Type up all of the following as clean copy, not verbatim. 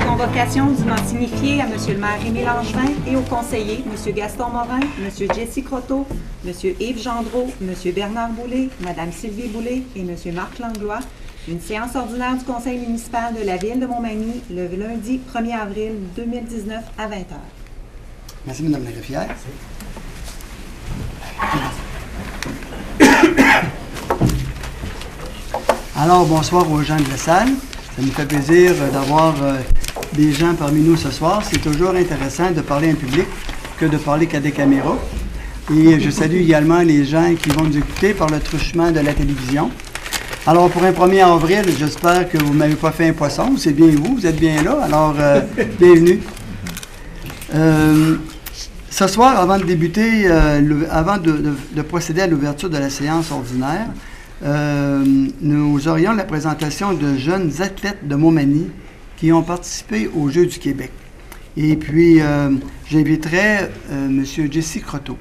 Convocation dûment signifiée à M. le maire Rémy Langevin et aux conseillers M. Gaston Morin, M. Jesse Croteau, M. Yves Gendreau, M. Bernard Boulay, Mme Sylvie Boulay et M. Marc Langlois, une séance ordinaire du conseil municipal de la ville de Montmagny le lundi 1er avril 2019 à 20h. Merci, Mme la greffière. Alors, bonsoir aux gens de la salle. Ça nous fait plaisir d'avoir des gens parmi nous ce soir. C'est toujours intéressant de parler en public que de parler qu'à des caméras. Et je salue également les gens qui vont nous écouter par le truchement de la télévision. Alors, pour un 1er avril, j'espère que vous ne m'avez pas fait un poisson. C'est bien vous êtes bien là. Alors, bienvenue. Ce soir, avant de débuter, avant de procéder à l'ouverture de la séance ordinaire, nous aurions la présentation de jeunes athlètes de Montmagny qui ont participé aux Jeux du Québec. Et puis, j'inviterai M. Jesse Croteau,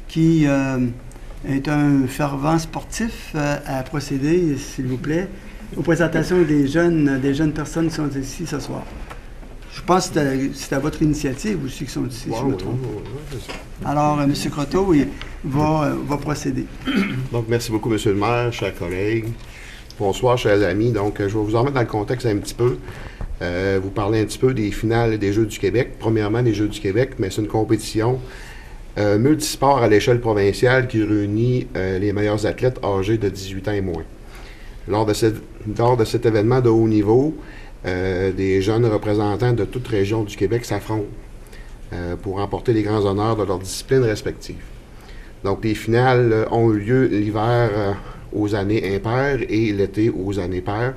qui est un fervent sportif, à procéder, s'il vous plaît, aux présentations des jeunes personnes qui sont ici ce soir. Je pense que c'est à votre initiative aussi qui sont ici, si je me trompe. Alors, M. Croteau va procéder. Donc, merci beaucoup, M. le maire, chers collègues. Bonsoir, chers amis. Donc, je vais vous en remettre dans le contexte un petit peu. Vous parler un petit peu des finales des Jeux du Québec. Premièrement, les Jeux du Québec, mais c'est une compétition multisport à l'échelle provinciale qui réunit les meilleurs athlètes âgés de 18 ans et moins. Lors de cet événement de haut niveau, des jeunes représentants de toute région du Québec s'affrontent pour remporter les grands honneurs de leurs disciplines respectives. Donc, les finales ont eu lieu l'hiver aux années impaires et l'été aux années paires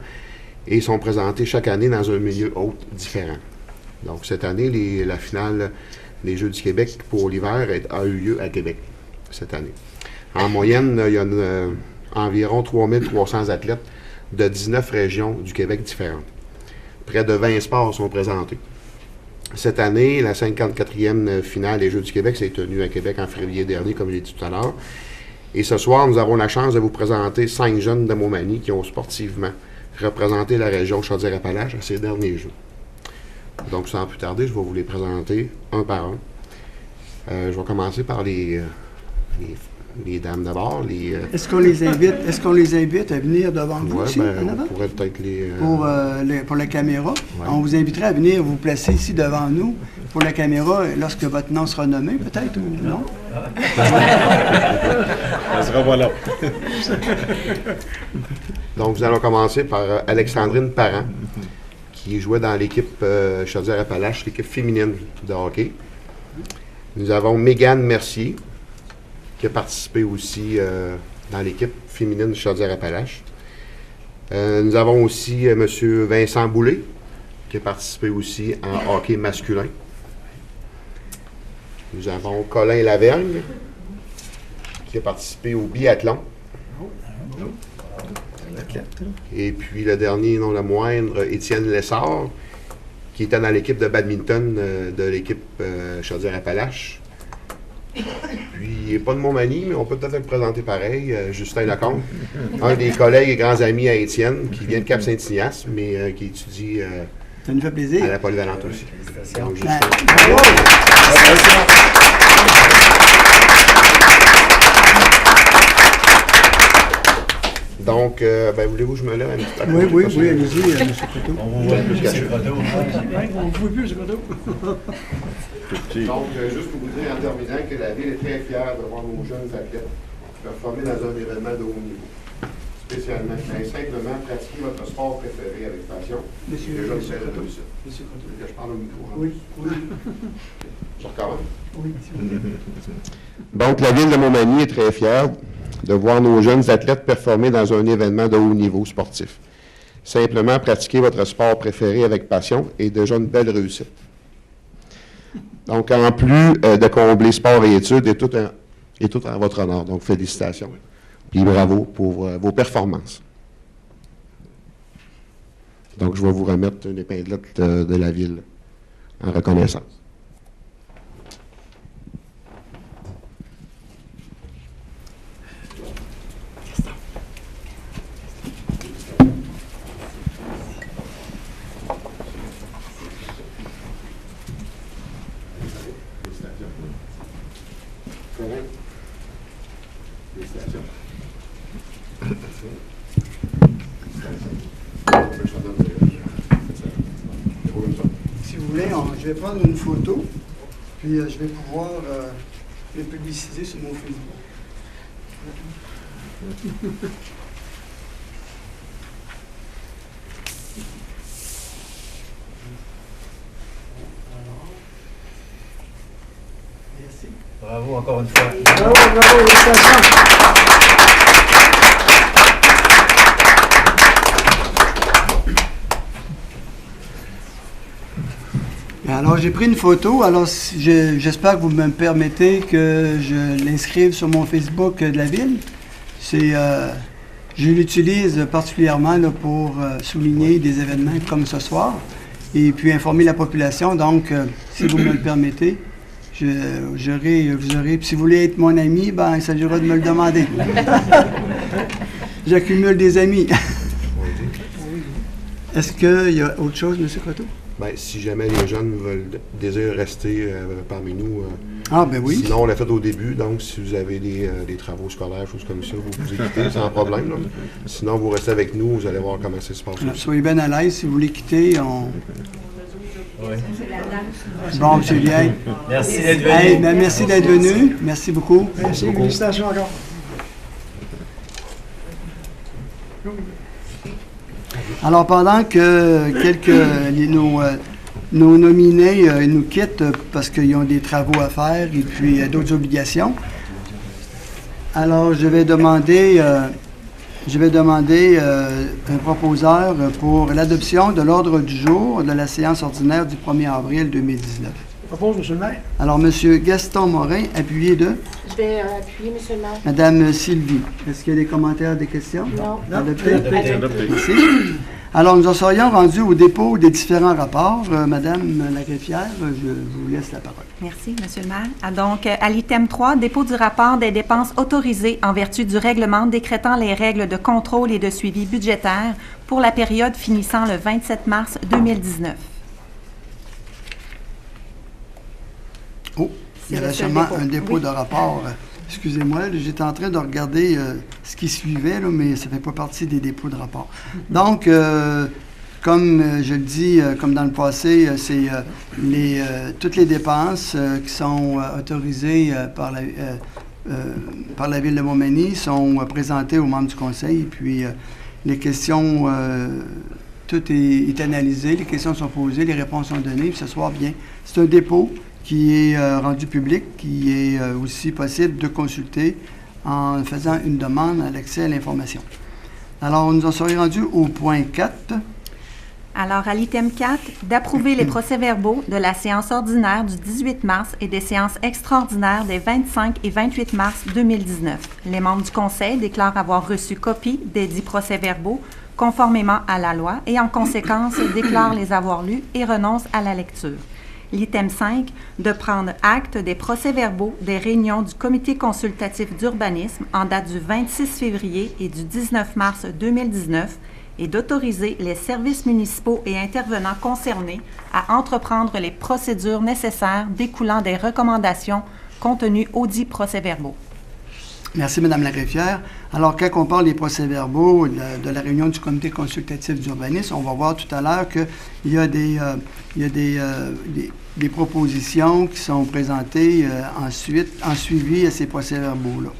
et sont présentées chaque année dans un milieu hôte différent. Donc, cette année, la finale des Jeux du Québec pour l'hiver a eu lieu à Québec cette année. En moyenne, il y a environ 3300 athlètes de 19 régions du Québec différentes. Près de 20 sports sont présentés. Cette année, la 54e finale des Jeux du Québec s'est tenue à Québec en février dernier, comme j'ai dit tout à l'heure. Et ce soir, nous avons la chance de vous présenter 5 jeunes de Montmagny qui ont sportivement représenté la région Chaudière-Appalaches à ces derniers Jeux. Donc, sans plus tarder, je vais vous les présenter un par un. Je vais commencer par les dames d'abord. Est-ce qu'on les invite à venir devant vous ici, en avant? On pourrait peut-être pour la caméra. Ouais. On vous inviterait à venir vous placer ici devant nous pour la caméra lorsque votre nom sera nommé, peut-être, ou non? Ça sera voilà. Donc, nous allons commencer par Alexandrine Parent, qui jouait dans l'équipe Chaudière-Appalaches, l'équipe féminine de hockey. Nous avons Mégane Mercier, qui a participé aussi dans l'équipe féminine Chaudière-Appalaches. Nous avons aussi M. Vincent Boulay, qui a participé aussi en hockey masculin. Nous avons Colin Lavergne, qui a participé au biathlon. Et puis le dernier, non le moindre, Étienne Lessard, qui était dans l'équipe de badminton de l'équipe Chaudière-Appalaches. Puis, il n'est pas de Montmagny, mais on peut peut-être le présenter pareil, Justin Lecomte, un des collègues et grands amis à Étienne, qui vient de Cap-Saint-Ignace, mais qui étudie ça nous fait plaisir. À la Polyvalente aussi. Donc, Justin. Donc, voulez-vous que je me lève un petit peu? Oui, allez-y, M. Croteau. On va plus cacher. On ne pouvait plus, M. Croteau. Donc, juste pour vous dire en terminant que la Ville est très fière de voir nos jeunes athlètes performer dans un événement de haut niveau. Spécialement, mais simplement pratiquer votre sport préféré avec passion. Monsieur Croteau. Monsieur Croteau. Je parle au micro. Oui. Je recommence. Oui. Donc, la Ville de Montmagny est très fière de voir nos jeunes athlètes performer dans un événement de haut niveau sportif. Simplement pratiquer votre sport préféré avec passion est déjà une belle réussite. Donc, en plus de combler sport et études et tout Et tout en votre honneur. Donc, félicitations. Puis bravo pour vos performances. Donc, je vais vous remettre une épinglette de la ville en reconnaissance. Si vous voulez, je vais prendre une photo, puis je vais pouvoir le publiciser sur mon Facebook. Merci. Bravo encore une fois. Bravo, félicitations. Alors, j'ai pris une photo. Alors, j'espère que vous me permettez que je l'inscrive sur mon Facebook de la ville. Je l'utilise particulièrement là, pour souligner des événements comme ce soir et puis informer la population. Donc, si vous me le permettez, vous aurez. Puis si vous voulez être mon ami, ben, il s'agira de me le demander. J'accumule des amis. Est-ce qu'il y a autre chose, M. Croteau? Bien, si jamais les jeunes désirent rester parmi nous, Ben oui. Sinon, on l'a fait au début, donc si vous avez des travaux scolaires, choses comme ça, vous pouvez quitter sans problème. Là. Sinon, vous restez avec nous, vous allez voir comment ça se passe. Soyez bien à l'aise, si vous voulez quitter, Oui. Bon, M. Vieille. Merci d'être venu. Hey, ben, merci d'être venu. Merci beaucoup. Merci, félicitations encore. Alors, pendant que nos nominés nous quittent parce qu'ils ont des travaux à faire et puis d'autres obligations, alors je vais demander un proposeur pour l'adoption de l'ordre du jour de la séance ordinaire du 1er avril 2019. Je propose, M. le maire. Alors, M. Gaston Morin, appuyé de Je vais appuyer, M. le maire. Mme Sylvie. Est-ce qu'il y a des commentaires, des questions? Non. Adopté? Adopté. Merci. Alors, nous en serions rendus au dépôt des différents rapports. Madame la greffière, je vous laisse la parole. Merci, Monsieur le maire. Donc, à l'item 3, dépôt du rapport des dépenses autorisées en vertu du règlement décrétant les règles de contrôle et de suivi budgétaire pour la période finissant le 27 mars 2019. Oh, il y C'est avait le seul seulement dépôt. un dépôt Oui. de rapport. Excusez-moi, j'étais en train de regarder ce qui suivait, là, mais ça ne fait pas partie des dépôts de rapport. Donc, comme je le dis, comme dans le passé, c'est toutes les dépenses qui sont autorisées par la Ville de Montmagny sont présentées aux membres du Conseil. Et puis, les questions, tout est analysé, les questions sont posées, les réponses sont données. Puis ce soir, bien, c'est un dépôt qui est rendu public, qui est aussi possible de consulter en faisant une demande à l'accès à l'information. Alors, nous en serions rendus au point 4. Alors, à l'item 4, d'approuver les procès-verbaux de la séance ordinaire du 18 mars et des séances extraordinaires des 25 et 28 mars 2019. Les membres du Conseil déclarent avoir reçu copie des dits procès-verbaux conformément à la loi et, en conséquence, déclarent les avoir lus et renoncent à la lecture. L'item 5, de prendre acte des procès-verbaux des réunions du Comité consultatif d'urbanisme en date du 26 février et du 19 mars 2019 et d'autoriser les services municipaux et intervenants concernés à entreprendre les procédures nécessaires découlant des recommandations contenues audits procès-verbaux. Merci, Mme la greffière. Alors, quand on parle des procès-verbaux de la réunion du Comité consultatif d'urbanisme, on va voir tout à l'heure qu'il y a des propositions qui sont présentées ensuite en suivi à ces procès-verbaux-là,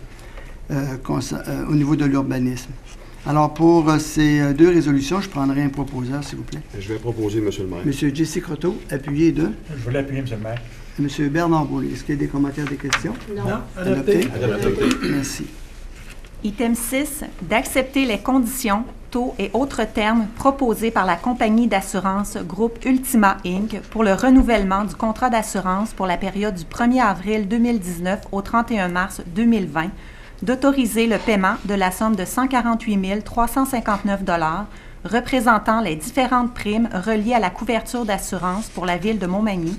au niveau de l'urbanisme. Alors, pour ces deux résolutions, je prendrai un proposeur, s'il vous plaît. Je vais proposer, M. le maire. M. Jesse Croteau, appuyé de Je voulais appuyer, M. le maire. M. Bernard Boulay. Est-ce qu'il y a des commentaires, des questions? Non. Adopté. Merci. Item 6, d'accepter les conditions, taux et autres termes proposés par la compagnie d'assurance Groupe Ultima Inc. pour le renouvellement du contrat d'assurance pour la période du 1er avril 2019 au 31 mars 2020, d'autoriser le paiement de la somme de 148 359 $ représentant les différentes primes reliées à la couverture d'assurance pour la ville de Montmagny,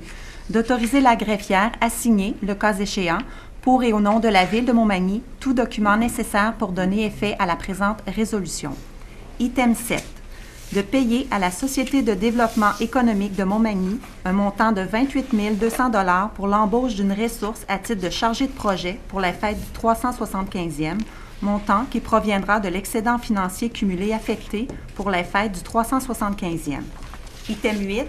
d'autoriser la greffière à signer, le cas échéant, pour et au nom de la Ville de Montmagny, tout document nécessaire pour donner effet à la présente résolution. Item 7. De payer à la Société de développement économique de Montmagny un montant de 28 200 $ pour l'embauche d'une ressource à titre de chargé de projet pour la fête du 375e, montant qui proviendra de l'excédent financier cumulé affecté pour la fête du 375e. Item 8.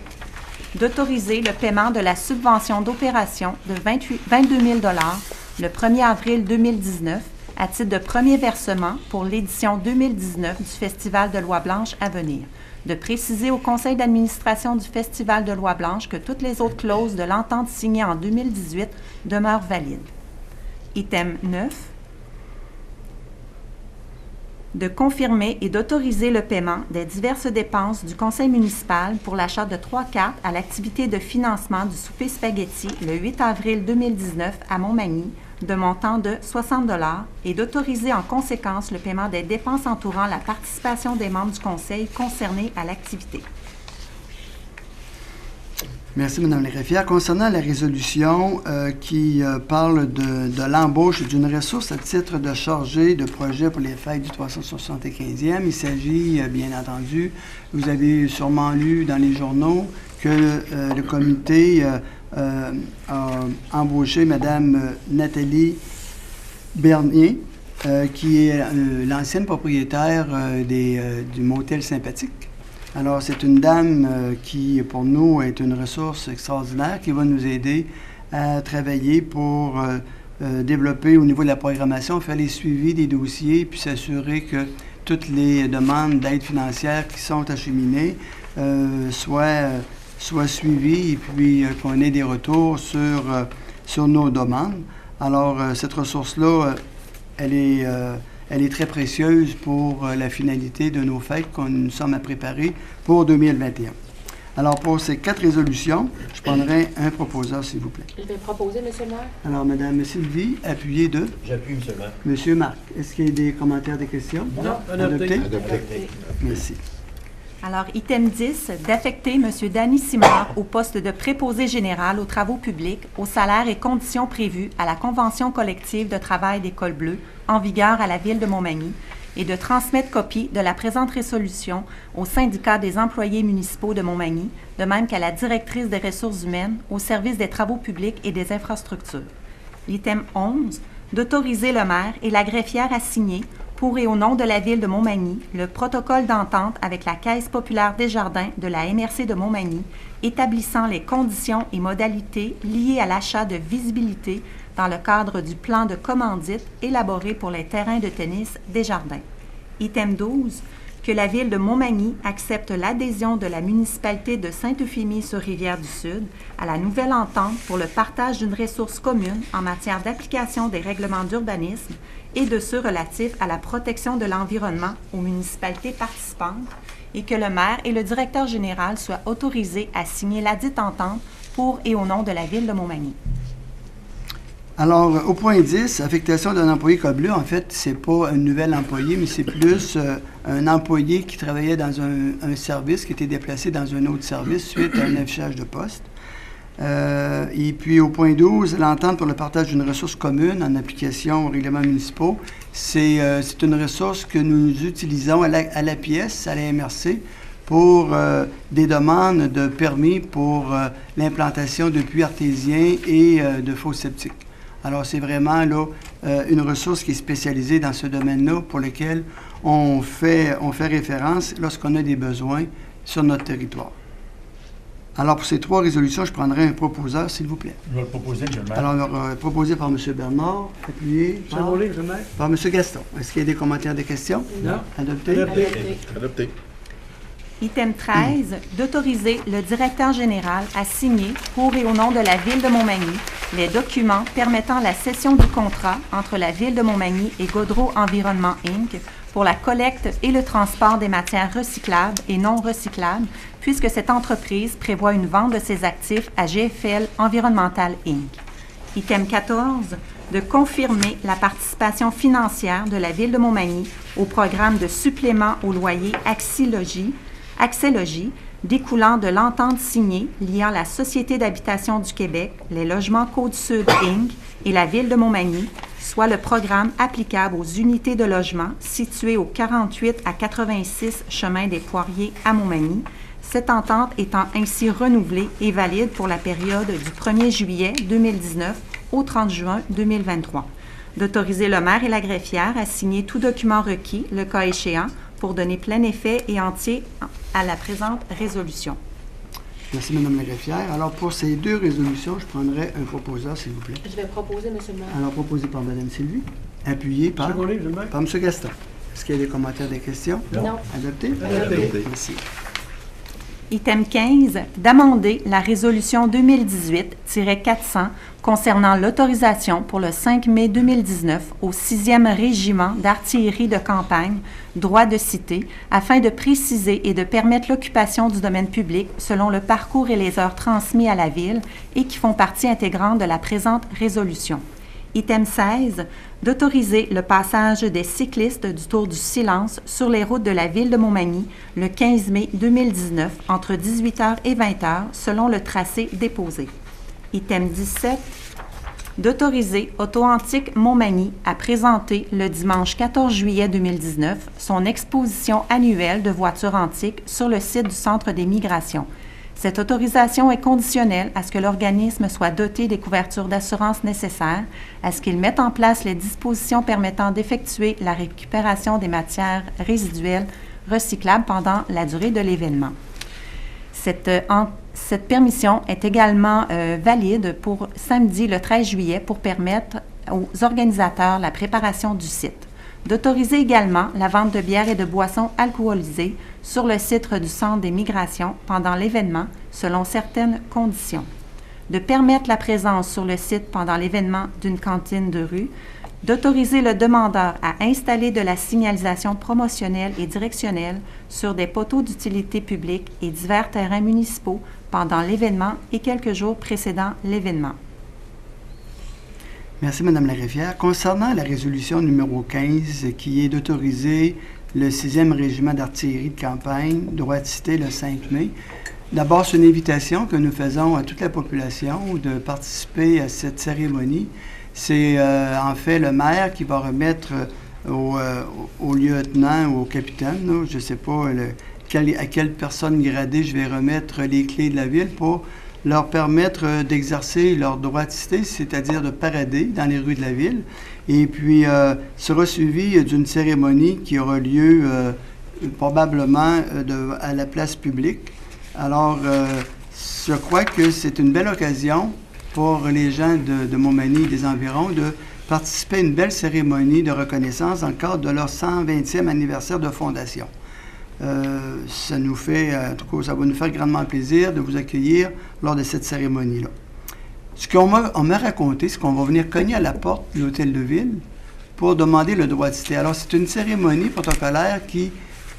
D'autoriser le paiement de la subvention d'opération de 22 000 $ le 1er avril 2019 à titre de premier versement pour l'édition 2019 du Festival de Loi Blanche à venir. De préciser au Conseil d'administration du Festival de Loi Blanche que toutes les autres clauses de l'entente signée en 2018 demeurent valides. Item 9. De confirmer et d'autoriser le paiement des diverses dépenses du conseil municipal pour l'achat de 3 cartes à l'activité de financement du souper spaghetti le 8 avril 2019 à Montmagny, de montant de 60 $ et d'autoriser en conséquence le paiement des dépenses entourant la participation des membres du conseil concernés à l'activité. Merci, Mme la greffière. Concernant la résolution qui parle de l'embauche d'une ressource à titre de chargé de projet pour les fêtes du 375e, il s'agit, bien entendu, vous avez sûrement lu dans les journaux que le comité a embauché Mme Nathalie Bernier, qui est l'ancienne propriétaire du motel Sympathique. Alors, c'est une dame qui, pour nous, est une ressource extraordinaire qui va nous aider à travailler pour développer au niveau de la programmation, faire les suivis des dossiers, puis s'assurer que toutes les demandes d'aide financière qui sont acheminées soient suivies et puis qu'on ait des retours sur nos demandes. Alors, cette ressource-là, elle est très précieuse pour la finalité de nos fêtes que nous sommes à préparer pour 2021. Alors, pour ces 4 résolutions, je prendrai un proposeur, s'il vous plaît. Je vais proposer, M. le maire. Alors, Mme Sylvie, appuyée de J'appuie, M. le maire. M. Marc. Est-ce qu'il y a des commentaires, des questions? Non, adopté. Adopté. Merci. Alors, item 10, d'affecter M. Danny Simard au poste de préposé général aux travaux publics, aux salaires et conditions prévues à la Convention collective de travail des Cols Bleus, en vigueur à la Ville de Montmagny, et de transmettre copie de la présente résolution au syndicat des employés municipaux de Montmagny, de même qu'à la directrice des ressources humaines, au service des travaux publics et des infrastructures. L'item 11, d'autoriser le maire et la greffière à signer, pour et au nom de la Ville de Montmagny, le protocole d'entente avec la Caisse populaire Desjardins de la MRC de Montmagny, établissant les conditions et modalités liées à l'achat de visibilité dans le cadre du plan de commandite élaboré pour les terrains de tennis Desjardins. Item 12, que la Ville de Montmagny accepte l'adhésion de la municipalité de Sainte-Euphémie-sur-Rivière-du-Sud à la nouvelle entente pour le partage d'une ressource commune en matière d'application des règlements d'urbanisme et de ceux relatifs à la protection de l'environnement aux municipalités participantes et que le maire et le directeur général soient autorisés à signer ladite entente pour et au nom de la Ville de Montmagny. Alors, au point 10, affectation d'un employé Cols Bleus, en fait, c'est pas un nouvel employé, mais c'est plus un employé qui travaillait dans un service, qui était déplacé dans un autre service suite à un affichage de poste. Et puis, au point 12, l'entente pour le partage d'une ressource commune en application aux règlements municipaux, c'est une ressource que nous utilisons à la pièce, à la MRC, pour des demandes de permis pour l'implantation de puits artésiens et de fosses septiques. Alors, c'est vraiment là une ressource qui est spécialisée dans ce domaine-là pour lequel on fait référence lorsqu'on a des besoins sur notre territoire. Alors, pour ces 3 résolutions, je prendrai un proposeur, s'il vous plaît. Je vais le proposer, M. le maire. Alors, proposé par M. Bernard, appuyé M. Boulay, M. le maire. par M. Gaston. Est-ce qu'il y a des commentaires, des questions? Non. Adopté. Adopté. Adopté. Item 13, d'autoriser le directeur général à signer, pour et au nom de la Ville de Montmagny, les documents permettant la cession du contrat entre la Ville de Montmagny et Gaudreau Environnement Inc. pour la collecte et le transport des matières recyclables et non recyclables, puisque cette entreprise prévoit une vente de ses actifs à GFL Environmental Inc. Item 14, de confirmer la participation financière de la Ville de Montmagny au programme de supplément au loyer Accès-Logis, découlant de l'entente signée liant la Société d'habitation du Québec, les Logements Côte-Sud Inc. et la Ville de Montmagny, soit le programme applicable aux unités de logement situées au 48 à 86 chemin des Poiriers à Montmagny, cette entente étant ainsi renouvelée et valide pour la période du 1er juillet 2019 au 30 juin 2023. D'autoriser le maire et la greffière à signer tout document requis, le cas échéant, pour donner plein effet et entier à la présente résolution. Merci, Mme la greffière. Alors, pour ces deux résolutions, je prendrai un proposeur, s'il vous plaît. Je vais proposer, M. le maire. Alors, proposé par Mme Sylvie, appuyé par M. Gaston. Est-ce qu'il y a des commentaires, des questions? Non. Adopté? Adopté. Merci. Item 15, d'amender la résolution 2018-400 concernant l'autorisation pour le 5 mai 2019 au 6e régiment d'artillerie de campagne, droit de cité, afin de préciser et de permettre l'occupation du domaine public selon le parcours et les heures transmis à la Ville et qui font partie intégrante de la présente résolution. Item 16, d'autoriser le passage des cyclistes du Tour du Silence sur les routes de la Ville de Montmagny le 15 mai 2019 entre 18h et 20h selon le tracé déposé. Item 17, d'autoriser Auto-Antique Montmagny à présenter le dimanche 14 juillet 2019 son exposition annuelle de voitures antiques sur le site du Centre des migrations. Cette autorisation est conditionnelle à ce que l'organisme soit doté des couvertures d'assurance nécessaires, à ce qu'il mette en place les dispositions permettant d'effectuer la récupération des matières résiduelles recyclables pendant la durée de l'événement. Cette permission est également valide pour samedi le 13 juillet pour permettre aux organisateurs la préparation du site. D'autoriser également la vente de bières et de boissons alcoolisées sur le site du Centre des migrations pendant l'événement selon certaines conditions. De permettre la présence sur le site pendant l'événement d'une cantine de rue. D'autoriser le demandeur à installer de la signalisation promotionnelle et directionnelle sur des poteaux d'utilité publique et divers terrains municipaux pendant l'événement et quelques jours précédant l'événement. Merci, Mme la greffière. Concernant la résolution numéro 15, qui est d'autoriser le 6e régiment d'artillerie de campagne, droit de cité le 5 mai, d'abord, c'est une invitation que nous faisons à toute la population de participer à cette cérémonie. C'est en fait le maire qui va remettre au lieutenant ou au capitaine, là, je ne sais pas à quelle personne gradée je vais remettre les clés de la ville pour leur permettre d'exercer leur droit de cité, c'est-à-dire de parader dans les rues de la ville, et puis sera suivi d'une cérémonie qui aura lieu probablement à la place publique. Alors, je crois que c'est une belle occasion pour les gens de Montmagny et des environs de participer à une belle cérémonie de reconnaissance dans le cadre de leur 120e anniversaire de fondation. Ça nous fait, en tout cas, ça va nous faire grandement plaisir de vous accueillir lors de cette cérémonie-là. Ce qu'on m'a raconté, c'est qu'on va venir cogner à la porte de l'hôtel de ville pour demander le droit de cité. Alors, c'est une cérémonie protocolaire qui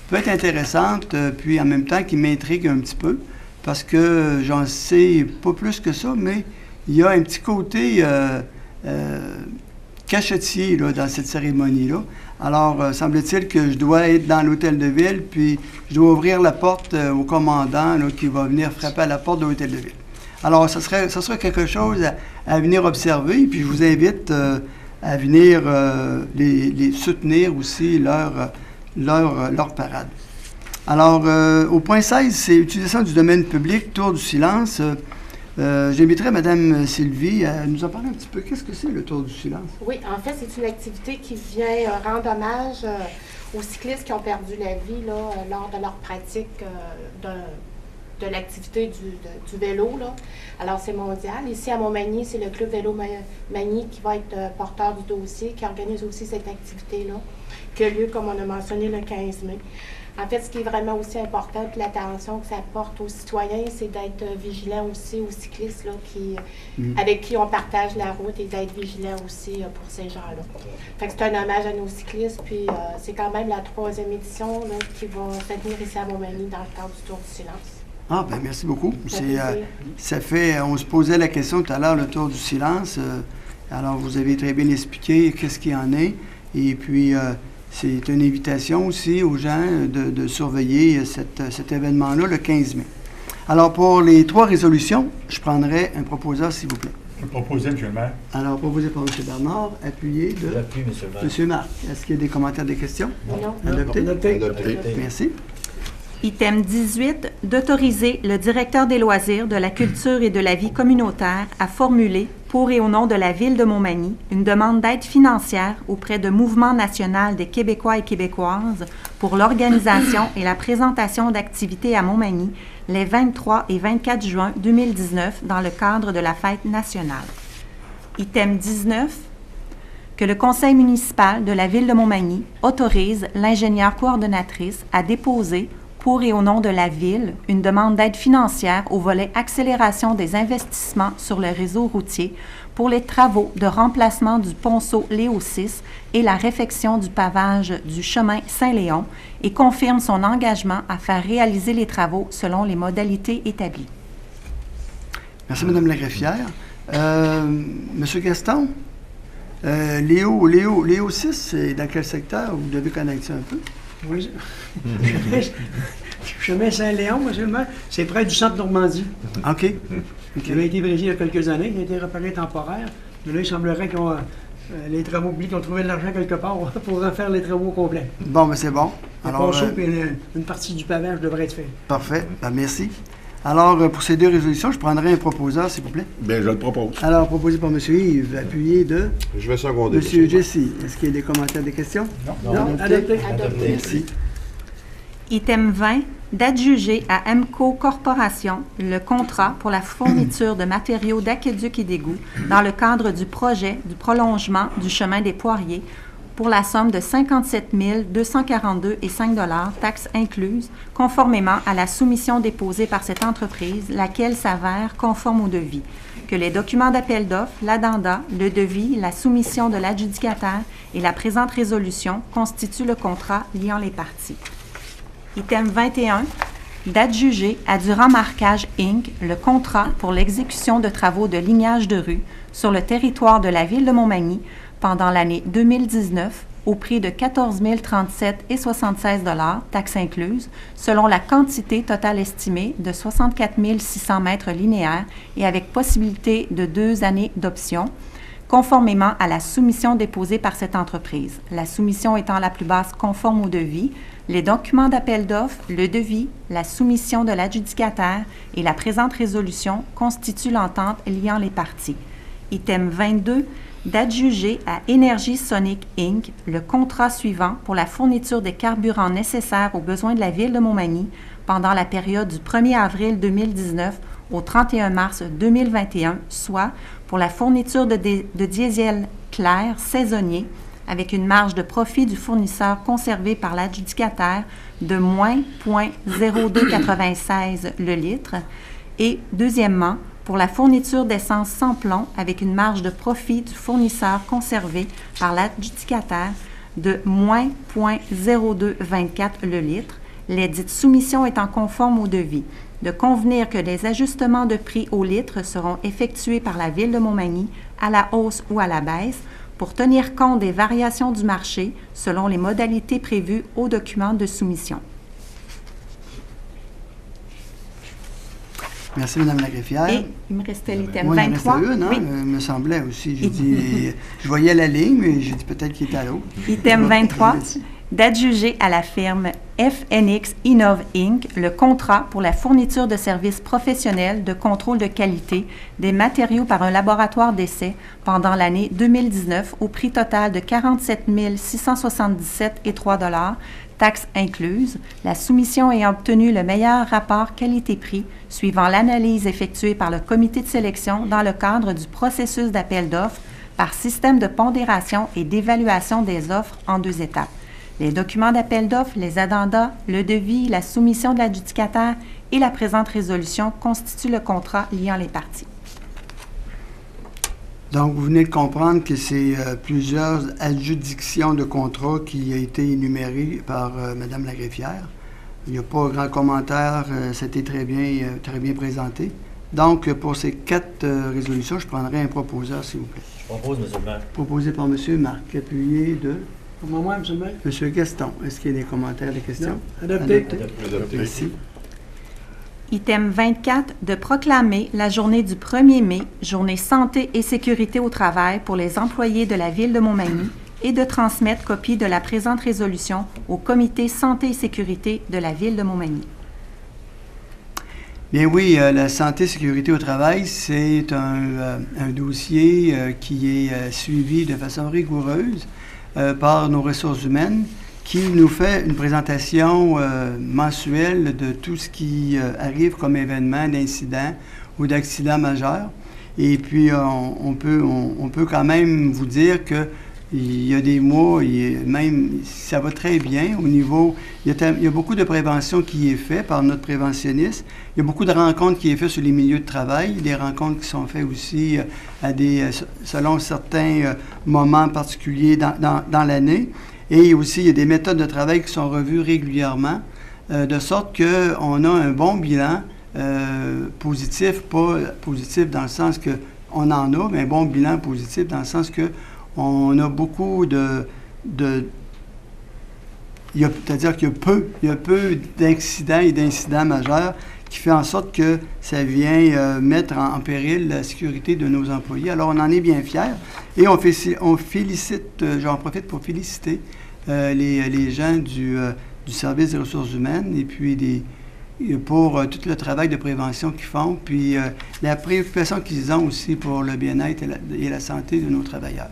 peut être intéressante, puis en même temps qui m'intrigue un petit peu, parce que j'en sais pas plus que ça, mais il y a un petit côté cachetier là, dans cette cérémonie-là. Alors, semble-t-il que je dois être dans l'hôtel de ville, puis je dois ouvrir la porte au commandant là, qui va venir frapper à la porte de l'hôtel de ville. Alors, ça serait quelque chose à venir observer, puis je vous invite à venir les soutenir aussi leur parade. Alors, au point 16, c'est utilisation du domaine public, tour du silence. J'inviterai Mme Sylvie à nous en parler un petit peu. Qu'est-ce que c'est le Tour du Silence? Oui, en fait, c'est une activité qui vient rendre hommage aux cyclistes qui ont perdu la vie là, lors de leur pratique de l'activité du vélo, là. Alors, c'est mondial. Ici, à Montmagny, c'est le Club Vélo Magny qui va être porteur du dossier, qui organise aussi cette activité-là, qui a lieu, comme on a mentionné, le 15 mai. En fait, ce qui est vraiment aussi important, puis l'attention que ça apporte aux citoyens, c'est d'être vigilant aussi aux cyclistes là, avec qui on partage la route et d'être vigilant aussi pour ces gens-là. Fait que c'est un hommage à nos cyclistes, puis c'est quand même la 3e édition là, qui va se tenir ici à Montmagny dans le cadre du Tour du silence. Ah, bien, merci beaucoup. On se posait la question tout à l'heure, le Tour du silence. Alors, vous avez très bien expliqué qu'est-ce qu'il y en est. Et puis, c'est une invitation aussi aux gens de surveiller cet événement-là le 15 mai. Alors, pour les 3 résolutions, je prendrai un proposeur, s'il vous plaît. Je proposais, M. le maire. Alors, proposé par M. Bernard, appuyé de J'appuie, M. le maire. M. Marc. Est-ce qu'il y a des commentaires, des questions? Non. Adopté? Adopté. Merci. Item 18, d'autoriser le directeur des loisirs, de la culture et de la vie communautaire à formuler, pour et au nom de la Ville de Montmagny, une demande d'aide financière auprès de Mouvement national des Québécois et Québécoises pour l'organisation et la présentation d'activités à Montmagny les 23 et 24 juin 2019 dans le cadre de la fête nationale. Item 19, que le conseil municipal de la Ville de Montmagny autorise l'ingénieure coordonnatrice à déposer pour et au nom de la Ville, une demande d'aide financière au volet accélération des investissements sur le réseau routier pour les travaux de remplacement du ponceau Léo VI et la réfection du pavage du chemin Saint-Léon et confirme son engagement à faire réaliser les travaux selon les modalités établies. Merci, Mme la greffière. Monsieur Gaston, Léo VI, c'est dans quel secteur? Vous devez connaître ça un peu. Oui. Chemin Saint-Léon, monsieur le maire, c'est près du centre Normandie. OK. Il avait été brisé il y a quelques années, il a été réparé temporaire. Mais là, il semblerait que les travaux publics ont trouvé de l'argent quelque part pour refaire les travaux complets. Bon, mais c'est bon. Le ponceau et une partie du pavage devrait être fait. Parfait. Ben, merci. Alors, pour ces 2 résolutions, je prendrai un proposeur, s'il vous plaît. Bien, je le propose. Alors, proposé par M. Yves, appuyé de Je vais seconder. M. Jesse. Est-ce qu'il y a des commentaires, des questions? Non, adopté. Merci. Item 20, d'adjuger à MCO Corporation le contrat pour la fourniture de matériaux d'aqueduc et d'égouts dans le cadre du projet du prolongement du chemin des Poiriers pour la somme de 57 242,05 $, taxes incluses, conformément à la soumission déposée par cette entreprise, laquelle s'avère conforme au devis. Que les documents d'appel d'offres, l'addenda, le devis, la soumission de l'adjudicataire et la présente résolution constituent le contrat liant les parties. Item 21, d'adjuger à Durand Marquage Inc. le contrat pour l'exécution de travaux de lignage de rue sur le territoire de la Ville de Montmagny pendant l'année 2019 au prix de 14 037,76 $, taxes incluses, selon la quantité totale estimée de 64 600 mètres linéaires et avec possibilité de 2 années d'option, conformément à la soumission déposée par cette entreprise. La soumission étant la plus basse conforme au devis, les documents d'appel d'offres, le devis, la soumission de l'adjudicataire et la présente résolution constituent l'entente liant les parties. Item 22, d'adjuger à Énergie Sonic Inc. le contrat suivant pour la fourniture des carburants nécessaires aux besoins de la Ville de Montmagny pendant la période du 1er avril 2019 au 31 mars 2021, soit pour la fourniture de diesel clair saisonnier avec une marge de profit du fournisseur conservée par l'adjudicataire de moins 0,0296 le litre et, deuxièmement, pour la fourniture d'essence sans plomb avec une marge de profit du fournisseur conservé par l'adjudicataire de moins 0,0224 le litre, les dites soumissions étant conformes au devis, de convenir que des ajustements de prix au litre seront effectués par la Ville de Montmagny à la hausse ou à la baisse pour tenir compte des variations du marché selon les modalités prévues au document de soumission. Merci, Mme la greffière. Et il me restait l'item Moi, 23. Il en restait une, hein? Oui. Me semblait aussi. J'ai dit, je voyais la ligne, mais j'ai dit peut-être qu'il était à l'autre. Item 23, d'adjuger à la firme FNX Innov Inc. le contrat pour la fourniture de services professionnels de contrôle de qualité des matériaux par un laboratoire d'essai pendant l'année 2019 au prix total de 47 677,03 $, taxes incluses, la soumission ayant obtenu le meilleur rapport qualité-prix suivant l'analyse effectuée par le comité de sélection dans le cadre du processus d'appel d'offres par système de pondération et d'évaluation des offres en 2 étapes. Les documents d'appel d'offres, les addendas, le devis, la soumission de l'adjudicataire et la présente résolution constituent le contrat liant les parties. Donc, vous venez de comprendre que c'est plusieurs adjudications de contrats qui ont été énumérées par Mme la greffière. Il n'y a pas grand commentaire, c'était très bien présenté. Donc, pour ces 4 résolutions, je prendrai un proposeur, s'il vous plaît. Je propose, M. le maire. Proposé par M. Marc, appuyé de Pour moi, M. le maire. M. Gaston. Est-ce qu'il y a des commentaires, des questions? Non. Adopté. Merci. Item 24, de proclamer la journée du 1er mai, journée santé et sécurité au travail pour les employés de la Ville de Montmagny et de transmettre copie de la présente résolution au Comité santé et sécurité de la Ville de Montmagny. Bien oui, la santé et sécurité au travail, c'est un dossier qui est suivi de façon rigoureuse par nos ressources humaines, qui nous fait une présentation mensuelle de tout ce qui arrive comme événement d'incident ou d'accident majeur. Et puis, on peut quand même vous dire qu'il y a des mois, même ça va très bien au niveau... Il y a beaucoup de prévention qui est faite par notre préventionniste. Il y a beaucoup de rencontres qui est faites sur les milieux de travail. Des rencontres qui sont faites aussi selon certains moments particuliers dans l'année. Et aussi, il y a des méthodes de travail qui sont revues régulièrement, de sorte qu'on a un bon bilan positif, pas positif dans le sens qu'on en a, mais un bon bilan positif dans le sens qu'on a beaucoup c'est-à-dire qu'il y a peu d'accidents et d'incidents majeurs qui fait en sorte que ça vient mettre en péril la sécurité de nos employés. Alors, on en est bien fiers et on félicite, j'en profite pour féliciter les gens du service des ressources humaines et puis pour tout le travail de prévention qu'ils font, puis la préoccupation qu'ils ont aussi pour le bien-être et la santé de nos travailleurs.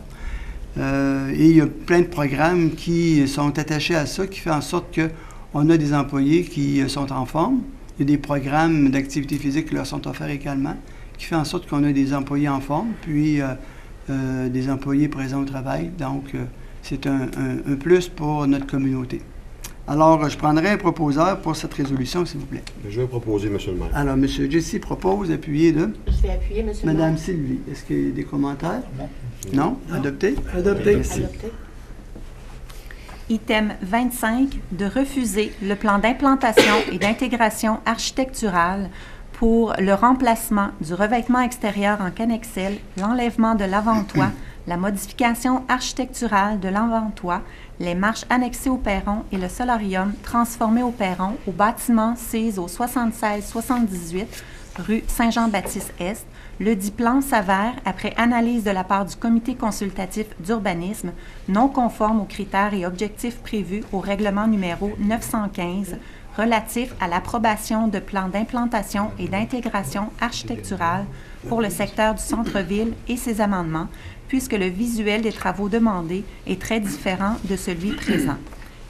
Et il y a plein de programmes qui sont attachés à ça, qui fait en sorte qu'on a des employés qui sont en forme. Il y a des programmes d'activité physique qui leur sont offerts également, qui fait en sorte qu'on a des employés en forme, puis des employés présents au travail. Donc, c'est un plus pour notre communauté. Alors, je prendrai un proposeur pour cette résolution, s'il vous plaît. Je vais proposer, M. le maire. Alors, M. Jesse propose, appuyé de Je vais appuyer, M. le maire. Mme Sylvie. Est-ce qu'il y a des commentaires? Non? Adopté? Adopté. Merci. Adopté. Item 25, de refuser le plan d'implantation et d'intégration architecturale pour le remplacement du revêtement extérieur en cannexel, l'enlèvement de l'avant-toit, la modification architecturale de l'avant-toit, les marches annexées au perron et le solarium transformé au perron au bâtiment 6 au 76-78 rue Saint-Jean-Baptiste-Est. Le dit plan s'avère, après analyse de la part du comité consultatif d'urbanisme, non conforme aux critères et objectifs prévus au règlement numéro 915 relatif à l'approbation de plans d'implantation et d'intégration architecturale pour le secteur du centre-ville et ses amendements, puisque le visuel des travaux demandés est très différent de celui présent.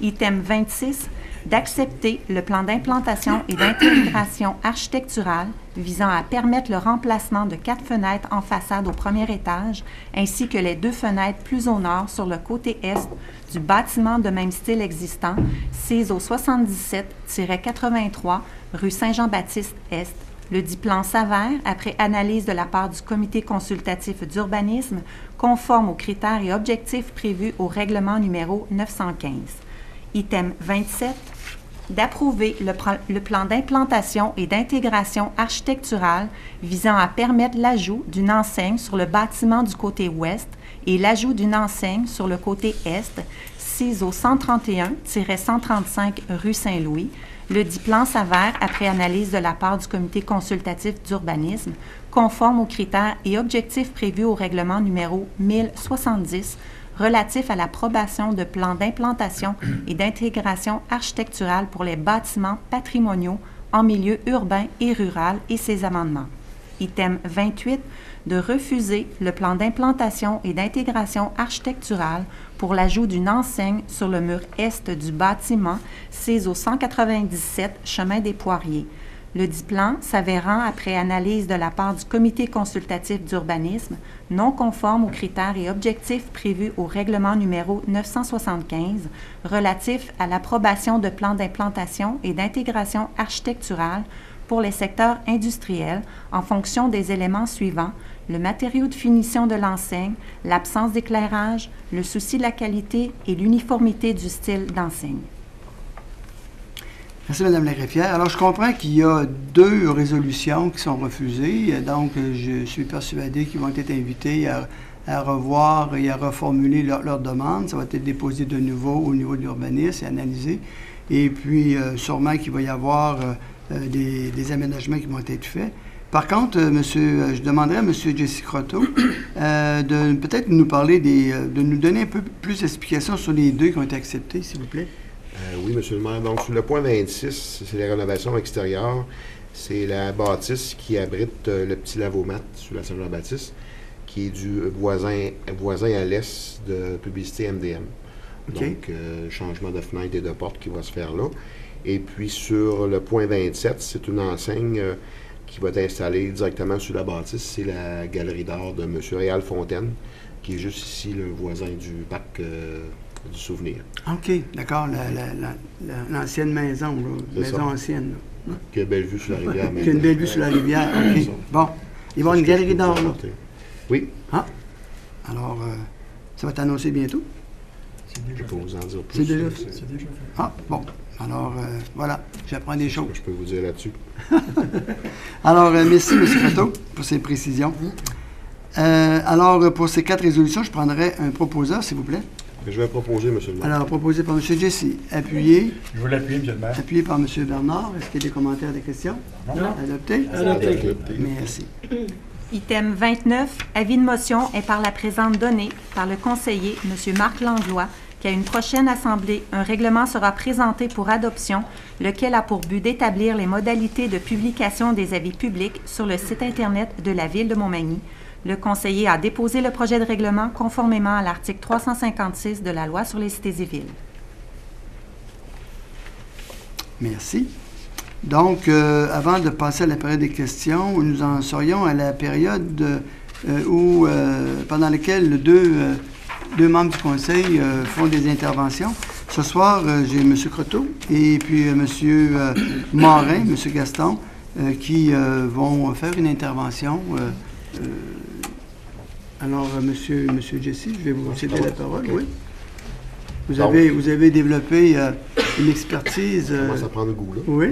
Item 26, d'accepter le plan d'implantation et d'intégration architecturale visant à permettre le remplacement de 4 fenêtres en façade au premier étage, ainsi que les 2 fenêtres plus au nord sur le côté est du bâtiment de même style existant, 6 au 77-83 rue Saint-Jean-Baptiste-Est. Le dit plan s'avère, après analyse de la part du comité consultatif d'urbanisme, conforme aux critères et objectifs prévus au règlement numéro 915. Item 27, d'approuver le plan d'implantation et d'intégration architecturale visant à permettre l'ajout d'une enseigne sur le bâtiment du côté ouest et l'ajout d'une enseigne sur le côté est, 6 au 131-135 rue Saint-Louis. Le dit plan s'avère, après analyse de la part du comité consultatif d'urbanisme, conforme aux critères et objectifs prévus au règlement numéro 1070 relatif à l'approbation de plans d'implantation et d'intégration architecturale pour les bâtiments patrimoniaux en milieu urbain et rural et ses amendements. Item 28, de refuser le plan d'implantation et d'intégration architecturale pour l'ajout d'une enseigne sur le mur est du bâtiment CISO 197 Chemin des Poiriers. Le dit plan s'avérant, après analyse de la part du Comité consultatif d'urbanisme, non conforme aux critères et objectifs prévus au règlement numéro 975 relatif à l'approbation de plans d'implantation et d'intégration architecturale pour les secteurs industriels en fonction des éléments suivants: le matériau de finition de l'enseigne, l'absence d'éclairage, le souci de la qualité et l'uniformité du style d'enseigne. Merci, Mme la greffière. Alors, je comprends qu'il y a 2 résolutions qui sont refusées. Donc, je suis persuadé qu'ils vont être invités à revoir et à reformuler leur demande. Ça va être déposé de nouveau au niveau de l'urbanisme et analysé. Et puis, sûrement qu'il va y avoir des aménagements qui vont être faits. Par contre, je demanderais à M. Jesse Croteau de peut-être nous parler de nous donner un peu plus d'explications sur les 2 qui ont été acceptés, s'il vous plaît. Oui, M. le maire. Donc, sur le point 26, c'est la rénovation extérieure. C'est la bâtisse qui abrite le petit lavomat sur la Saint-Jean-Baptiste, qui est du voisin à l'est de Publicité MDM. OK. Donc, changement de fenêtre et de porte qui va se faire là. Et puis, sur le point 27, c'est une enseigne qui va être installée directement sur la bâtisse. C'est la galerie d'art de M. Réal Fontaine, qui est juste ici, le voisin du parc du Souvenir. OK, d'accord. L'ancienne maison, là, maison ancienne. Là. Qui a belle vue sur la rivière. Qui a une belle vue sur la rivière. OK. Bon. Il va y avoir une galerie d'art, là. Oui. Ah. Alors, ça va être annoncé bientôt? Je ne peux pas vous en dire plus. C'est déjà fait? C'est déjà fait. Ah, bon. Alors, voilà. J'apprends des choses. Je peux vous dire là-dessus. Alors, merci, M. Croteau, pour ces précisions. Alors, pour ces 4 résolutions, je prendrai un proposeur, s'il vous plaît. Je vais proposer, M. le maire. Alors, proposé par M. Jesse, appuyé. Je vais l'appuyer, M. le maire. Appuyé par M. Bernard. Est-ce qu'il y a des commentaires, des questions? Non. Adopté? Adopté. Merci. Item 29, avis de motion est par la présente donnée par le conseiller M. Marc Langlois qu'à une prochaine assemblée, un règlement sera présenté pour adoption, lequel a pour but d'établir les modalités de publication des avis publics sur le site Internet de la Ville de Montmagny. Le conseiller a déposé le projet de règlement conformément à l'article 356 de la Loi sur les cités et villes. Merci. Donc, avant de passer à la période des questions, nous en serions à la période pendant laquelle deux membres du Conseil font des interventions. Ce soir, j'ai M. Croteau et puis M. Morin, M. Gaston, qui vont faire une intervention. Alors, M. Jesse, je vais vous céder la parole. Oui. Vous avez développé une expertise. Ça commence à prendre le goût, là. Oui.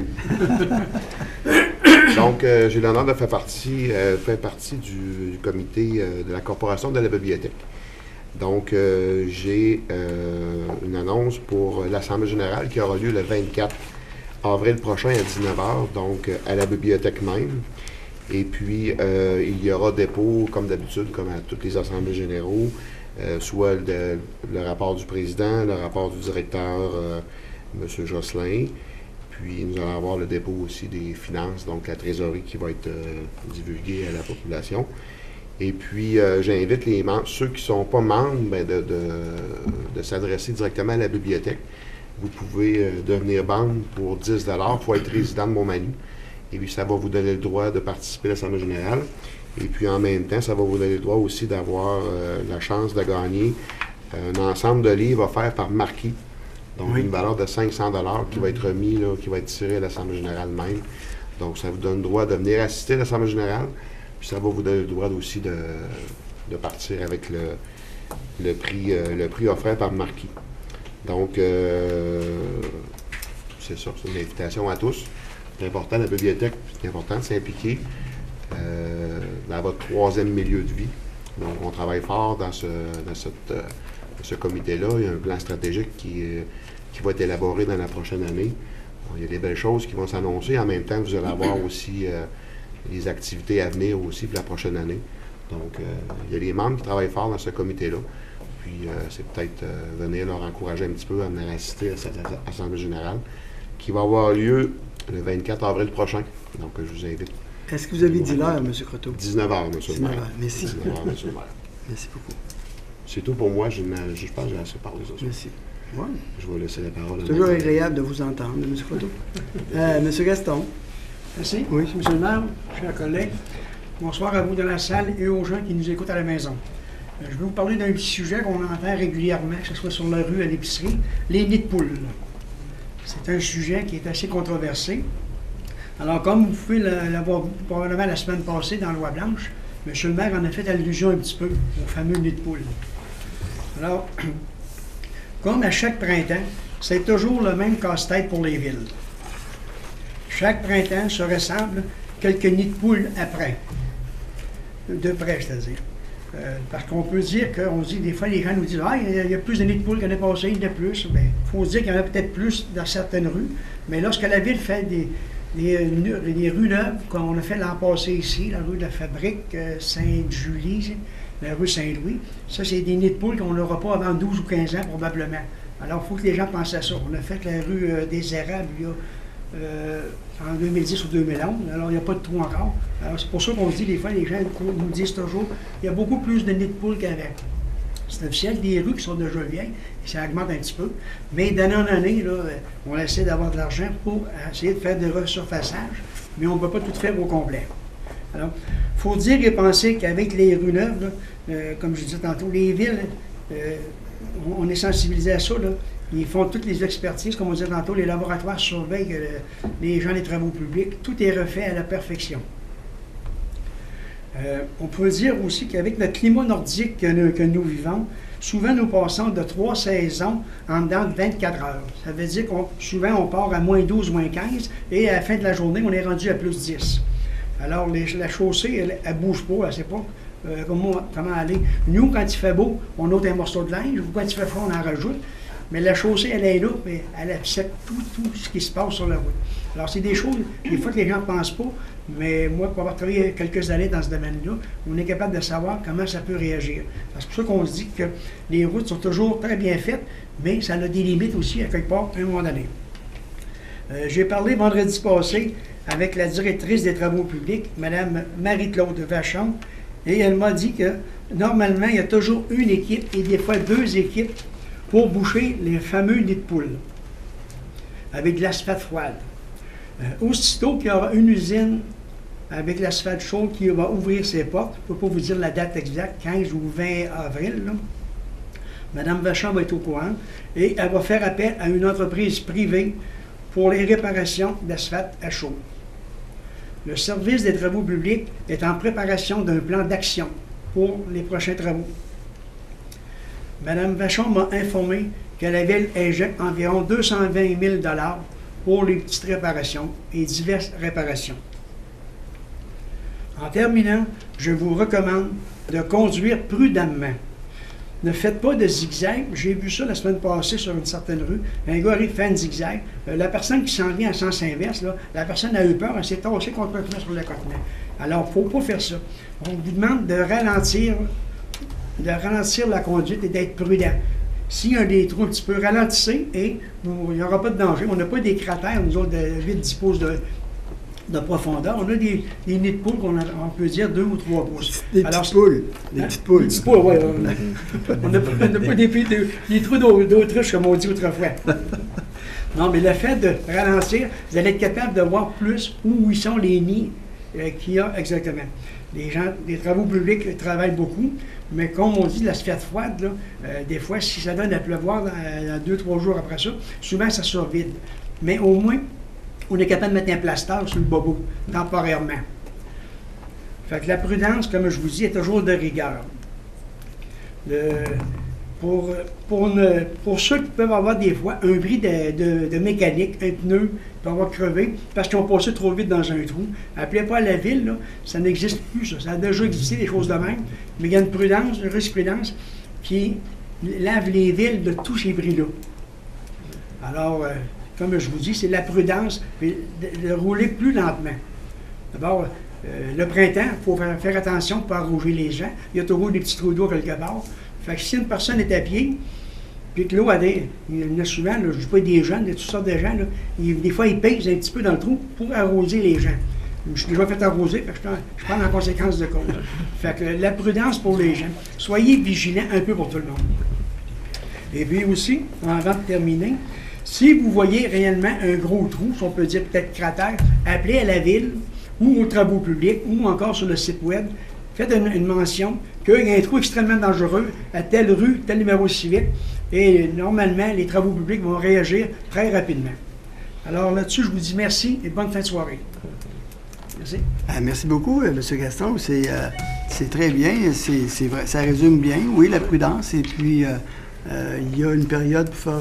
Donc, j'ai l'honneur de faire partie du comité de la Corporation de la bibliothèque. Donc, j'ai une annonce pour l'Assemblée générale qui aura lieu le 24 avril prochain à 19h, donc à la bibliothèque même. Et puis, il y aura dépôt, comme d'habitude, comme à toutes les assemblées généraux, soit le rapport du président, le rapport du directeur, M. Josselin. Puis, nous allons avoir le dépôt aussi des finances, donc la trésorerie qui va être divulguée à la population. Et puis, j'invite les membres, ceux qui ne sont pas membres, de s'adresser directement à la bibliothèque. Vous pouvez devenir membre pour 10 $. Il faut être résident de Montmagny. Et puis, ça va vous donner le droit de participer à l'Assemblée générale. Et puis, en même temps, ça va vous donner le droit aussi d'avoir la chance de gagner un ensemble de livres offerts par Marquis. Donc, une valeur de 500 $ qui va être remis, là, qui va être tiré à l'Assemblée générale même. Donc, ça vous donne le droit de venir assister à l'Assemblée générale. Puis, ça va vous donner le droit aussi de partir avec le prix offert par Marquis. Donc, c'est ça. C'est une invitation à tous. C'est important, la bibliothèque, c'est important de s'impliquer dans votre 3e milieu de vie. Donc, on travaille fort dans ce comité-là. Il y a un plan stratégique qui va être élaboré dans la prochaine année. Bon, il y a des belles choses qui vont s'annoncer. En même temps, vous allez avoir aussi les activités à venir aussi pour la prochaine année. Donc, il y a des membres qui travaillent fort dans ce comité-là. Puis, c'est peut-être venir leur encourager un petit peu à venir assister à cette Assemblée générale qui va avoir lieu le 24 avril prochain. Donc, je vous invite Est-ce que vous avez dit l'heure, M. Croteau? 19 heures, monsieur le 19 maire. heures, merci. 19 heures, monsieur le maire. Merci beaucoup. C'est tout pour moi. Je pense que j'ai assez parlé ce soir. Merci. Ouais. Je vais laisser la parole à C'est toujours mon- agréable de vous entendre, M. Croteau. M. Gaston. Merci. Oui. Monsieur le maire, chers collègues, bonsoir à vous dans la salle et aux gens qui nous écoutent à la maison. Je vais vous parler d'un petit sujet qu'on entend régulièrement, que ce soit sur la rue, à l'épicerie, les nids de poules. C'est un sujet qui est assez controversé. Alors, comme vous pouvez l'avoir probablement la semaine passée dans Loi Blanche, M. le maire en a fait allusion un petit peu au fameux nid de poule. Alors, comme à chaque printemps, c'est toujours le même casse-tête pour les villes. Chaque printemps se ressemble quelques nids de poules après. De près, c'est-à-dire. Parce qu'on peut dire qu'on dit, des fois, les gens nous disent « Ah, il y a plus de nids de poules qu'année passée, il y en a plus. » Bien, il faut dire qu'il y en a peut-être plus dans certaines rues. Mais lorsque la ville fait des rues neuves, comme on a fait l'an passé ici, la rue de la Fabrique, Sainte-Julie, la rue Saint-Louis, ça, c'est des nids de poules qu'on n'aura pas avant 12 ou 15 ans, probablement. Alors, il faut que les gens pensent à ça. On a fait la rue des Érables, il y a en 2010 ou 2011, alors il n'y a pas de trou encore. Alors c'est pour ça qu'on se dit, des fois, les gens nous disent toujours, il y a beaucoup plus de nids de poules qu'avec. C'est officiel, des rues qui sont déjà vieilles, et ça augmente un petit peu. Mais d'année en année, là, on essaie d'avoir de l'argent pour essayer de faire des resurfaçages, mais on ne peut pas tout faire au complet. Alors, il faut dire et penser qu'avec les rues neuves, là, comme je disais tantôt, les villes, on est sensibilisé à ça, là. Ils font toutes les expertises, comme on disait tantôt, les laboratoires surveillent les gens des travaux publics. Tout est refait à la perfection. On peut dire aussi qu'avec le climat nordique que nous vivons, souvent nous passons de 3 saisons en dedans de 24 heures. Ça veut dire qu'on souvent on part à moins 12, moins 15, et à la fin de la journée, on est rendu à plus 10. Alors la chaussée, elle ne bouge pas, elle ne sait pas comment aller. Nous, quand il fait beau, on ôte un morceau de linge, ou quand il fait froid, on en rajoute. Mais la chaussée, elle est là, mais elle accepte tout ce qui se passe sur la route. Alors, c'est des choses, des fois, que les gens ne pensent pas, mais moi, pour avoir travaillé quelques années dans ce domaine-là, on est capable de savoir comment ça peut réagir. C'est pour ça qu'on se dit que les routes sont toujours très bien faites, mais ça a des limites aussi, à quelque part, à un moment donné. J'ai parlé vendredi passé avec la directrice des travaux publics, Mme Marie-Claude Vachon, et elle m'a dit que, normalement, il y a toujours une équipe, et des fois 2 équipes, pour boucher les fameux nids de poules avec de l'asphalte froide. Aussitôt qu'il y aura une usine avec l'asphalte chaude qui va ouvrir ses portes, je ne peux pas vous dire la date exacte, 15 ou 20 avril, là. Mme Vachon va être au courant et elle va faire appel à une entreprise privée pour les réparations d'asphalte à chaud. Le service des travaux publics est en préparation d'un plan d'action pour les prochains travaux. Mme Vachon m'a informé que la ville injecte environ 220 000 $ pour les petites réparations et diverses réparations. En terminant, je vous recommande de conduire prudemment. Ne faites pas de zigzag. J'ai vu ça la semaine passée sur une certaine rue. Un gars arrive, fait un zigzag. La personne qui s'en vient en sens inverse, là, la personne a eu peur, elle s'est tassée complètement sur le contenant. Alors, il ne faut pas faire ça. On vous demande de ralentir la conduite et d'être prudent. S'il y a des trous un petit peu, ralentissez et il n'y aura pas de danger. On n'a pas des cratères, nous autres, de 8-10 pouces de profondeur. On a des nids de poules on peut dire 2 ou 3 pouces. Des petites poules. Des petites poules. Des petites poules, oui. On n'a pas des trous d'autruche, comme on dit autrefois. Non, mais le fait de ralentir, vous allez être capable de voir plus où ils sont les nids qu'il y a exactement. Les gens des travaux publics travaillent beaucoup, mais comme on dit, l'asphalte froide, là, des fois, si ça donne à pleuvoir dans 2-3 jours après ça, souvent ça sort vide. Mais au moins, on est capable de mettre un plaster sur le bobo, temporairement. Fait que la prudence, comme je vous dis, est toujours de rigueur. Pour ceux qui peuvent avoir des fois un bris de mécanique, un pneu peut avoir crevé parce qu'ils ont passé trop vite dans un trou, appelez pas à la ville, là, ça n'existe plus, ça. Ça a déjà existé, des choses de même, mais il y a une prudence, une jurisprudence qui lave les villes de tous ces bris-là. Alors, comme je vous dis, c'est la prudence, puis de rouler plus lentement. D'abord, le printemps, il faut faire attention pour ne pas rouger les gens. Il y a toujours des petits trous d'eau quelque part. Fait que si une personne est à pied, puis que l'eau il y en a souvent, là, je ne dis pas des jeunes, il y a toutes sortes de gens, là, des fois ils pèsent un petit peu dans le trou pour arroser les gens. Je me suis déjà fait arroser, fait que je prends en conséquence de cause. Fait que la prudence pour les gens. Soyez vigilants un peu pour tout le monde. Et puis aussi, avant de terminer, si vous voyez réellement un gros trou, si on peut dire peut-être cratère, appelez à la ville ou aux travaux publics ou encore sur le site web. Faites une mention qu'il y a un trou extrêmement dangereux à telle rue, tel numéro civique. Et normalement, les travaux publics vont réagir très rapidement. Alors là-dessus, je vous dis merci et bonne fin de soirée. Merci. Merci beaucoup, M. Gaston. C'est très bien. C'est vrai, ça résume bien, oui, la prudence. Et puis, il y a une période pour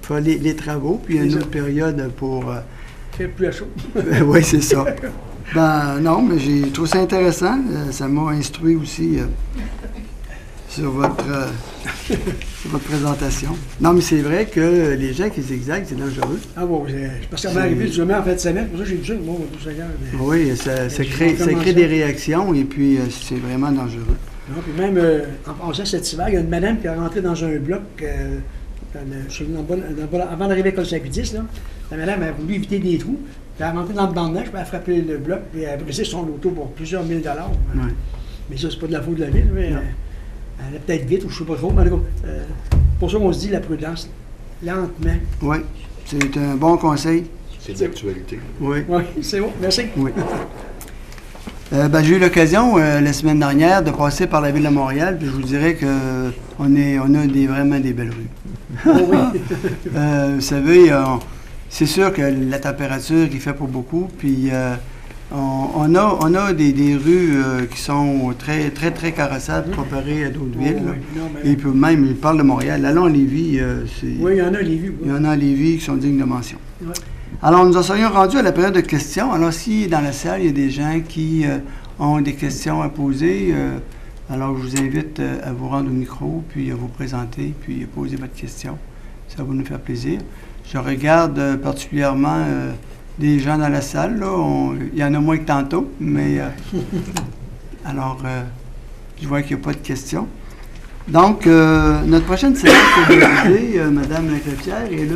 faire les travaux, puis il y a une autre période pour... Fait plus à chaud. Oui, c'est ça. Ben non, mais j'ai trouvé ça intéressant. Ça m'a instruit aussi sur votre présentation. Non, mais c'est vrai que les gens qui zigzaguent, c'est dangereux. Ah bon, je pense que ça m'est arrivé jamais en fin de semaine. Pour ça, j'ai dit, bon, tout ça. Oui, ça crée des réactions et puis c'est vraiment dangereux. Non, puis même en passant cet hiver, il y a une madame qui est rentrée dans un bloc avant d'arriver à l'école Saint-Pédis, là. La madame a voulu éviter des trous. Elle est rentrée dans le banc de neige, puis elle a frappé le bloc, puis elle a brisé son auto pour plusieurs $1000. Ouais. Mais ça, c'est pas de la faute de la ville, mais elle est peut-être vite, ou je sais pas trop. Mais pour ça, on se dit la prudence, lentement. Oui, c'est un bon conseil. C'est d'actualité. Oui. Oui, c'est bon, merci. Oui. J'ai eu l'occasion la semaine dernière de passer par la ville de Montréal, puis je vous dirais qu'on a vraiment des belles rues. Oh oui. Vous savez, c'est sûr que la température qui fait pour beaucoup, puis on a des rues qui sont très, très, très carrossables comparées à d'autres villes. Oui. Non, mais... Et puis même, je parle de Montréal. Allons à Lévis, oui, il y en a à Lévis. Il y en a à Lévis qui sont dignes de mention. Oui. Alors, nous en serions rendus à la période de questions. Alors, si dans la salle, il y a des gens qui ont des questions à poser, alors je vous invite à vous rendre au micro, puis à vous présenter, puis à poser votre question. Ça va nous faire plaisir. Je regarde particulièrement des gens dans la salle. Là. Il y en a moins que tantôt, mais alors, je vois qu'il n'y a pas de questions. Donc, notre prochaine séance est dédiée, Mme Lacretière, et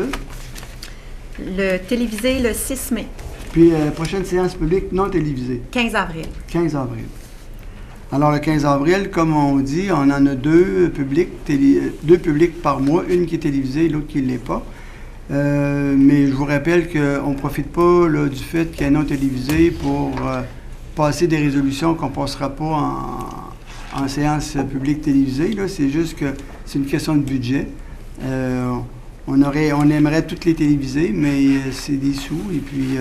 Le télévisé le 6 mai. Puis la prochaine séance publique non télévisée. 15 avril. 15 avril. Alors, le 15 avril, comme on dit, on en a deux publics par mois, une qui est télévisée et l'autre qui ne l'est pas. Mais je vous rappelle qu'on ne profite pas là, du fait qu'il y a non télévisé pour passer des résolutions qu'on ne passera pas en séance publique télévisée. Là. C'est juste que c'est une question de budget. On aimerait toutes les téléviser, mais c'est des sous. Et puis,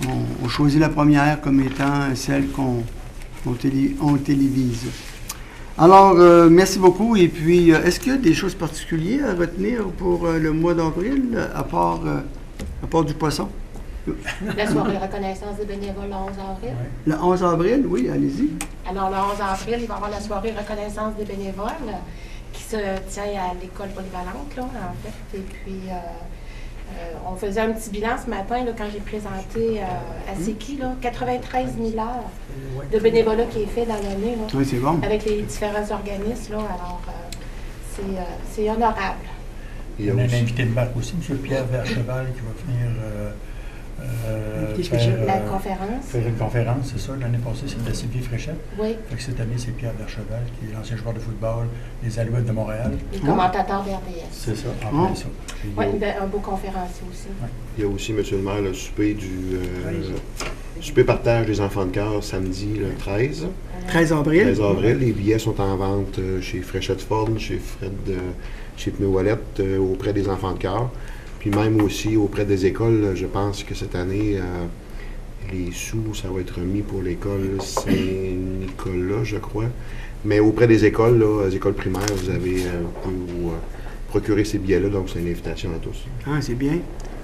on choisit la première comme étant celle qu'on télévise. Alors, merci beaucoup. Et puis, est-ce qu'il y a des choses particulières à retenir pour le mois d'avril, à part du poisson? La soirée de reconnaissance des bénévoles le 11 avril. Le 11 avril, oui, allez-y. Alors, le 11 avril, il va y avoir la soirée reconnaissance des bénévoles qui se tient à l'école polyvalente, là, en fait. Et puis, on faisait un petit bilan ce matin, là, quand j'ai présenté à CEQI, là, 93 000 heures de bénévolat qui est fait dans l'année, là, Oui, c'est bon. avec les différents organismes. Là, alors, c'est honorable. Il y a On a un aussi- invité de marque aussi, M. Pierre Vercheval, qui va venir La conférence. faire une conférence, c'est ça. L'année passée, c'était Sylvie Fréchette. Oui, Fait que cette année, c'est Pierre Vercheval, qui est l'ancien joueur de football des Alouettes de Montréal. les commentateurs d'RDS. C'est ça, Ah. en plus ça. Puis, Oui, un beau conférencier aussi. Il y a aussi, M. le maire, le souper souper partage des enfants de cœur samedi le 13. 13 avril. 13 avril. Les billets sont en vente chez Fréchette Ford, chez Fred, chez Pneu Wallet, auprès des enfants de cœur. Puis même aussi auprès des écoles. Je pense que cette année, les sous, ça va être remis pour l'école Saint-Nicolas, je crois. Mais auprès des écoles, là, les écoles primaires, vous pouvez vous procurer ces billets-là. Donc, c'est une invitation à tous. Ah, c'est bien.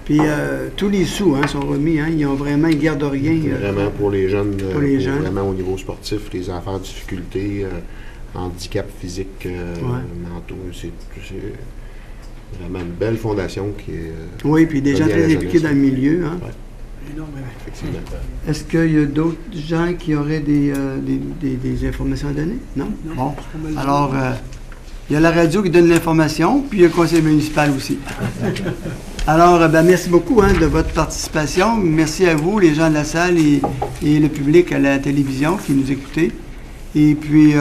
Puis tous les sous sont remis. Hein, ils ont vraiment, ils ne gardent rien. Vraiment pour les jeunes, Pour les jeunes. vraiment au niveau sportif, les enfants en difficulté, handicap physique, mentaux. C'est vraiment une belle fondation qui est. Oui, puis des gens reliée à très la impliqués jeunesse. dans le milieu. Hein. Ouais, Énormément. effectivement. Est-ce qu'il y a d'autres gens qui auraient des informations à donner? Non? Bon. C'est pas mal. Alors, il y a la radio qui donne l'information, puis il y a le conseil municipal aussi. Alors, merci beaucoup de votre participation. Merci à vous, les gens de la salle et le public à la télévision qui nous écoutez. Et puis,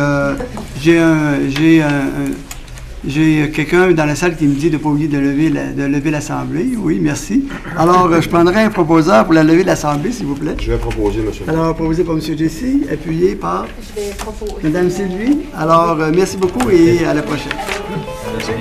j'ai quelqu'un dans la salle qui me dit de ne pas oublier de lever l'Assemblée. Oui, merci. Alors, je prendrai un proposeur pour la levée de l'Assemblée, s'il vous plaît. Je vais proposer, M. le maire. Alors, proposé par M. Jesse, appuyé par Je vais proposer. Mme Sylvie. Alors, merci beaucoup et à la prochaine. Merci.